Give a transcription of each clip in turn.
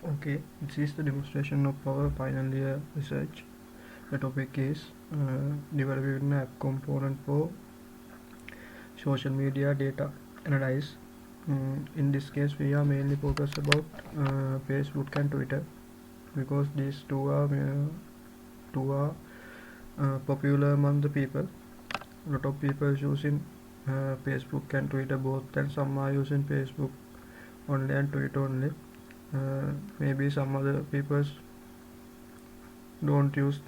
Okay, this is the demonstration of our final year research. The topic is developing an app component for social media data analysis. In this case, we are mainly focused about Facebook and Twitter because these two are popular among the people. A lot of people using Facebook and Twitter both, and some are using Facebook only and Twitter only. Maybe some other people don't use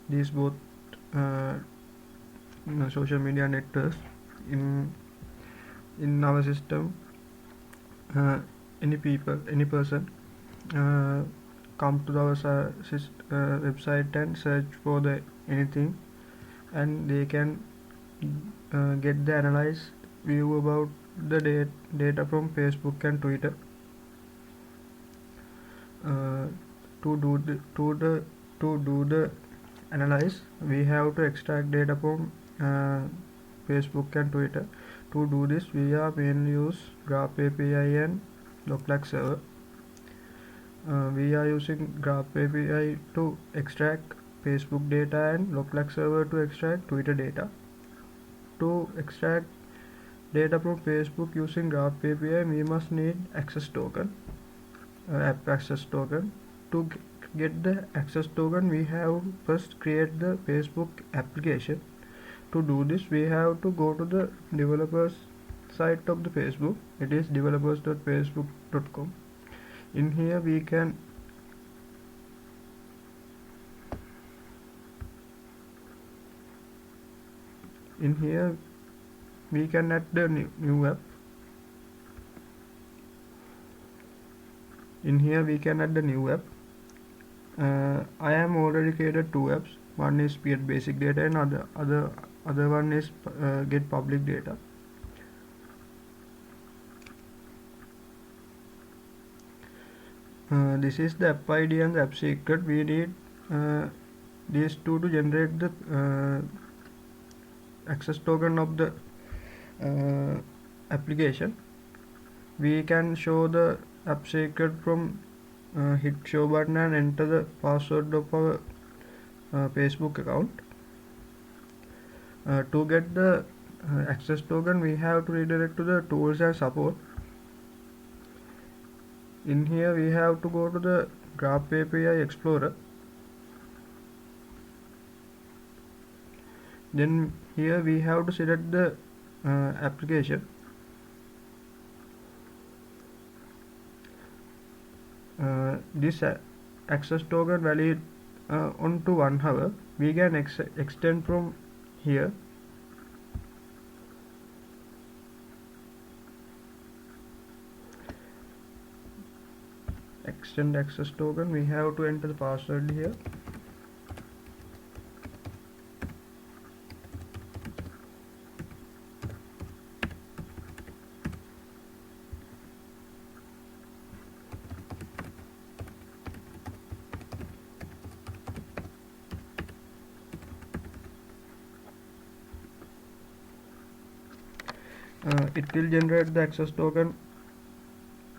these both uh, social media networks in our system. Any person uh, come to our website and search for the anything, and they can get the analyze view about the data from Facebook and Twitter. uh, to do the analyze, we have to extract data from Facebook and Twitter. To do this, we are mainly use Graph API and Loclax server. We are using Graph API to extract Facebook data and Loclax server to extract Twitter data. To extract data from Facebook using Graph API, we must need access token, app access token. To get the access token, we have first create the Facebook application. To do this, we have to go to the developers site of the Facebook. It is developers.facebook.com. In here we can add the new app. In here we can add the new app. I am already created two apps. One is get basic data and other one is get public data. This is the app ID and the app secret. We need these two to generate the access token of the application. We can show the app secret from hit show button and enter the password of our Facebook account. To get the access token, we have to redirect to the tools and support. In here we have to go to the Graph API Explorer. Then here we have to select the application. This access token valid on to 1 hour. We can extend from here. Extend access token, we have to enter the password here. It will generate the access token.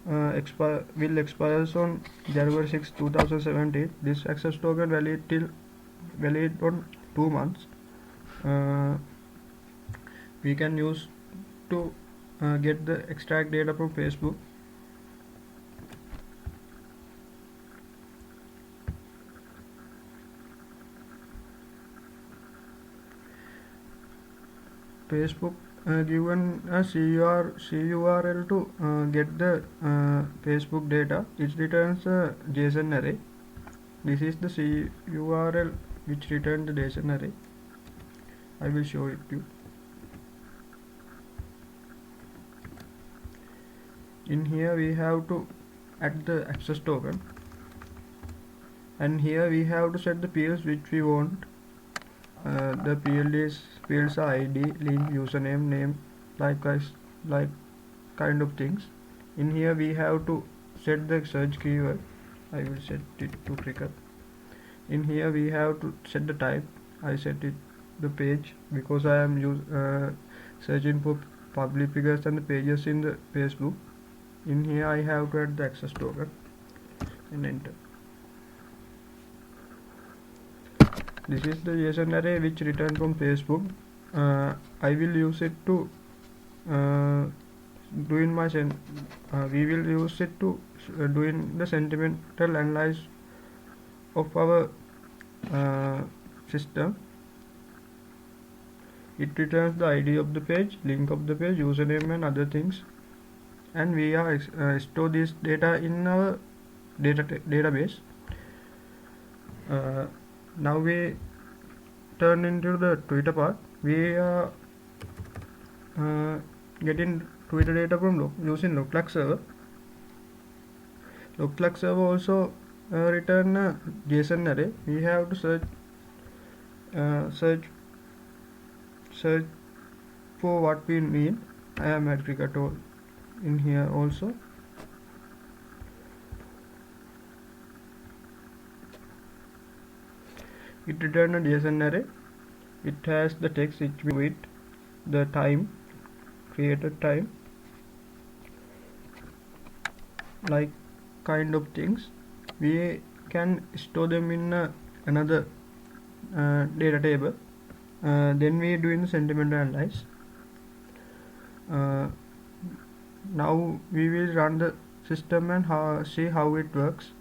Will expires on January 6, 2017. This access token valid on 2 months. We can use to get the extract data from Facebook. Facebook given a CURL to get the Facebook data. It returns a JSON array. This is the CURL which returns the JSON array. I will show it to you. In here we have to add the access token, and here we have to set the fields which we want. The fields are ID, link, username, name, like kind of things. In here we have to set the search keyword. I will set it to cricket. In here we have to set the type. I set it the page because I am searching for public figures and the pages in the Facebook. In here I have to add the access token and enter. This is the JSON array which returned from Facebook. I will use it to doing my we will use it to doing the sentimental analysis of our system. It returns the ID of the page, link of the page, username and other things, and we are store this data in our database. Now we turn into the Twitter part. We are getting Twitter data from using lookalike server. Lookalike server also return a JSON array. We have to search for what we need. I am at cricket in here also. It returns a JSON array. It has the text which we with the time, created time, like kind of things. We can store them in another data table. Then we doing the sentimental analysis. Now we will run the system and see how it works.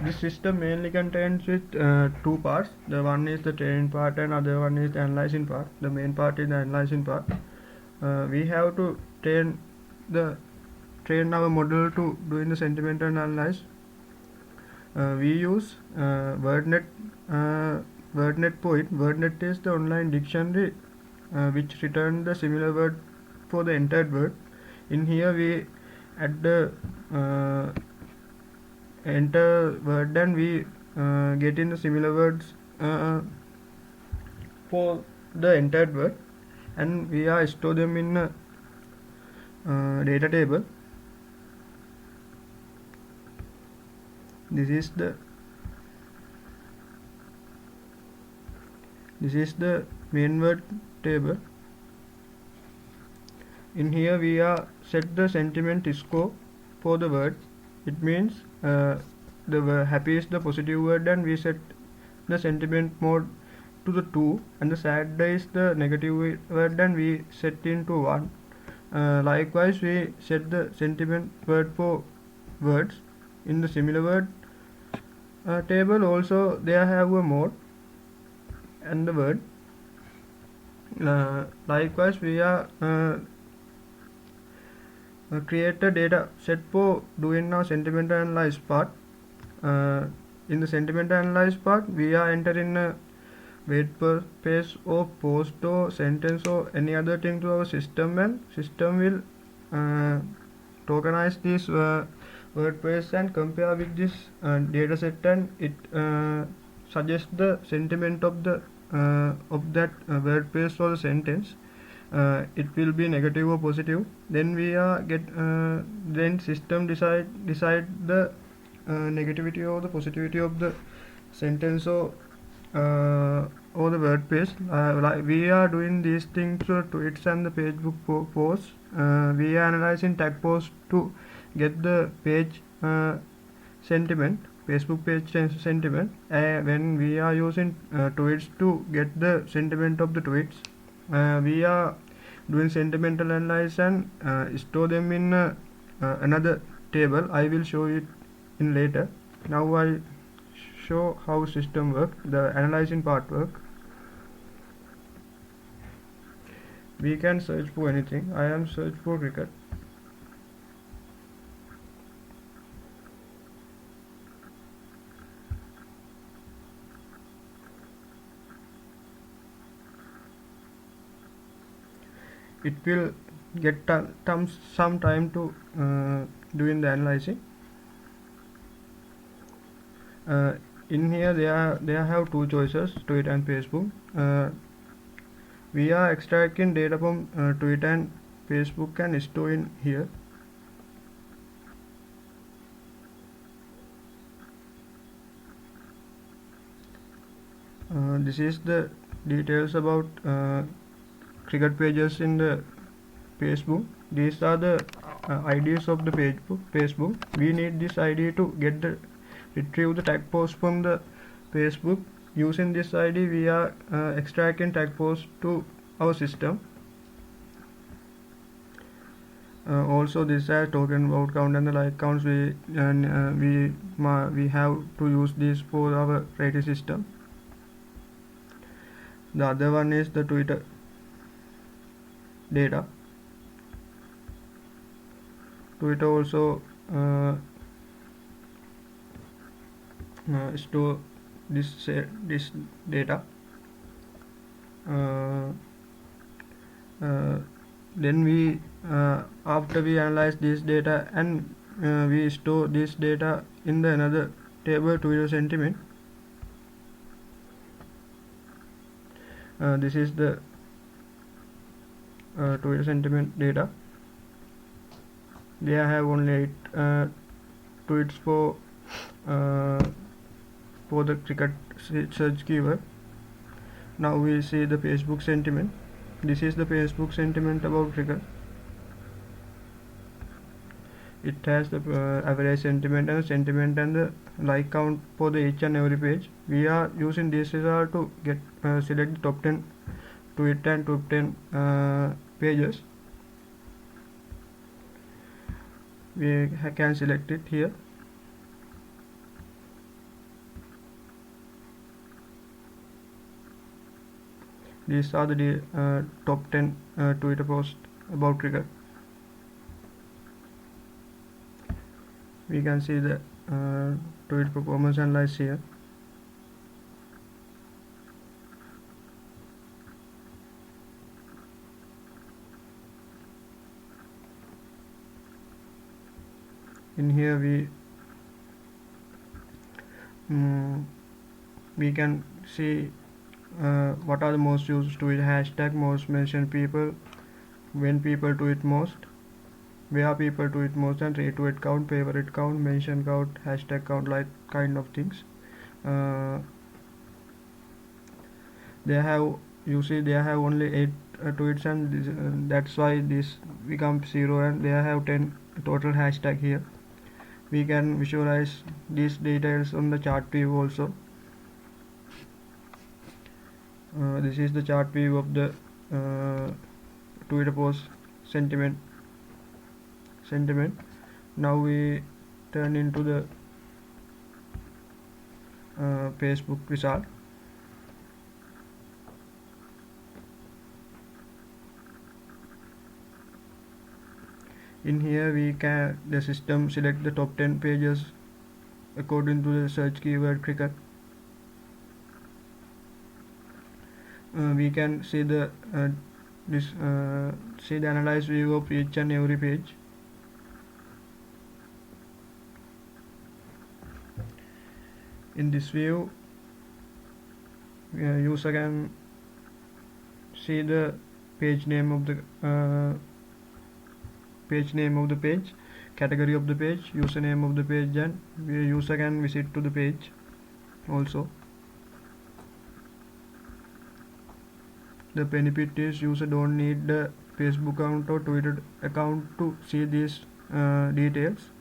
This system mainly contains with two parts. The one is the training part and other one is the analyzing part. The main part is the analyzing part. We have to train our model to doing the sentimental analysis. We use WordNet point. WordNet is the online dictionary which returns the similar word for the entered word. In here we add the enter word and we get in the similar words for the entered word, and we are store them in a data table. This is the main word table. In here we are set the sentiment score for the word. It means the happy is the positive word, and we set the sentiment mode to the 2, and the sad is the negative word, and we set into 1. Likewise, we set the sentiment word for words in the similar word table. Also, they have a mode and the word. Likewise, we are create a data set for doing our sentimental analysis part. In the sentimental analysis part, we are entering a wait per page or post or sentence or any other thing to our system, and system will tokenize this word phrase and compare with this data set, and it suggests the sentiment of that word phrase or the sentence. It will be negative or positive. Then we are then system decide the negativity or the positivity of the sentence or the word page. Like we are doing these things for tweets and the Facebook posts. We are analyzing tag posts to get the page sentiment, Facebook page sentiment. When we are using tweets to get the sentiment of the tweets, we are doing sentimental analysis and store them in another table. I will show it in later. Now I show how system work, the analyzing part work. We can search for anything. I am search for cricket. It will get some time to doing the analyzing. In here they have two choices, Twitter and Facebook. We are extracting data from Twitter and Facebook and store in here. This is the details about cricket pages in the Facebook. These are the IDs of the Facebook. We need this ID to retrieve the tag post from the Facebook. Using this ID, we are extracting tag post to our system. Also, this is token about count and the like counts. We have to use this for our rating system. The other one is the Twitter data. Twitter also store this data. Then we after we analyze this data and we store this data in the another table, Twitter sentiment. This is the Twitter sentiment data. They have only 8 tweets for the cricket search keyword. Now we see the Facebook sentiment. This is the Facebook sentiment about cricket. It has the average sentiment and the like count for the each and every page. We are using this result to get select the top 10 tweet and top 10 pages. We can select it here. These are the top 10 Twitter posts about cricket. We can see the tweet performance analysis here. In here we can see what are the most used tweet, hashtag, most mentioned people, when people tweet most, where people tweet most, and retweet count, favorite count, mention count, hashtag count, like kind of things. They have only 8 tweets, and that's why this becomes 0, and they have 10 total hashtag here. We can visualize these details on the chart view also. This is the chart view of the Twitter post sentiment. Now we turn into the Facebook result. In here the system select the top 10 pages according to the search keyword cricket. We can see the analyzed view of each and every page. In this view, user can see the page name of the page, category of the page, username of the page, and user can visit to the page also. The benefit is user don't need the Facebook account or Twitter account to see these details.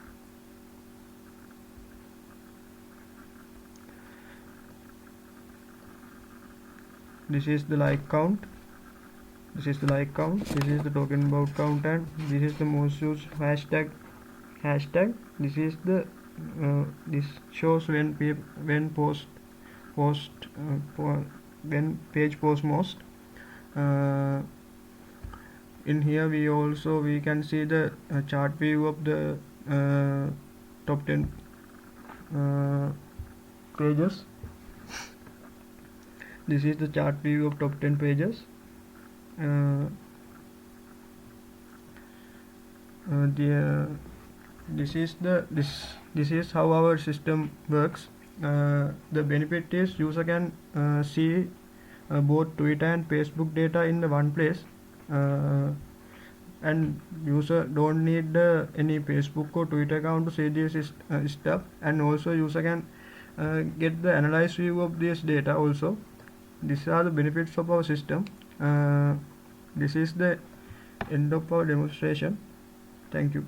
This is the like count. This is the token about count, and this is the most used hashtag. This is the this shows when page post most. In here we can see the chart view of the top 10 pages. This is the chart view of top 10 pages. This is how our system works. The benefit is user can see both Twitter and Facebook data in the one place, and user don't need any Facebook or Twitter account to see this stuff, and also user can get the analyzed view of this data also. these are the benefits of our system. This is the end of our demonstration. Thank you.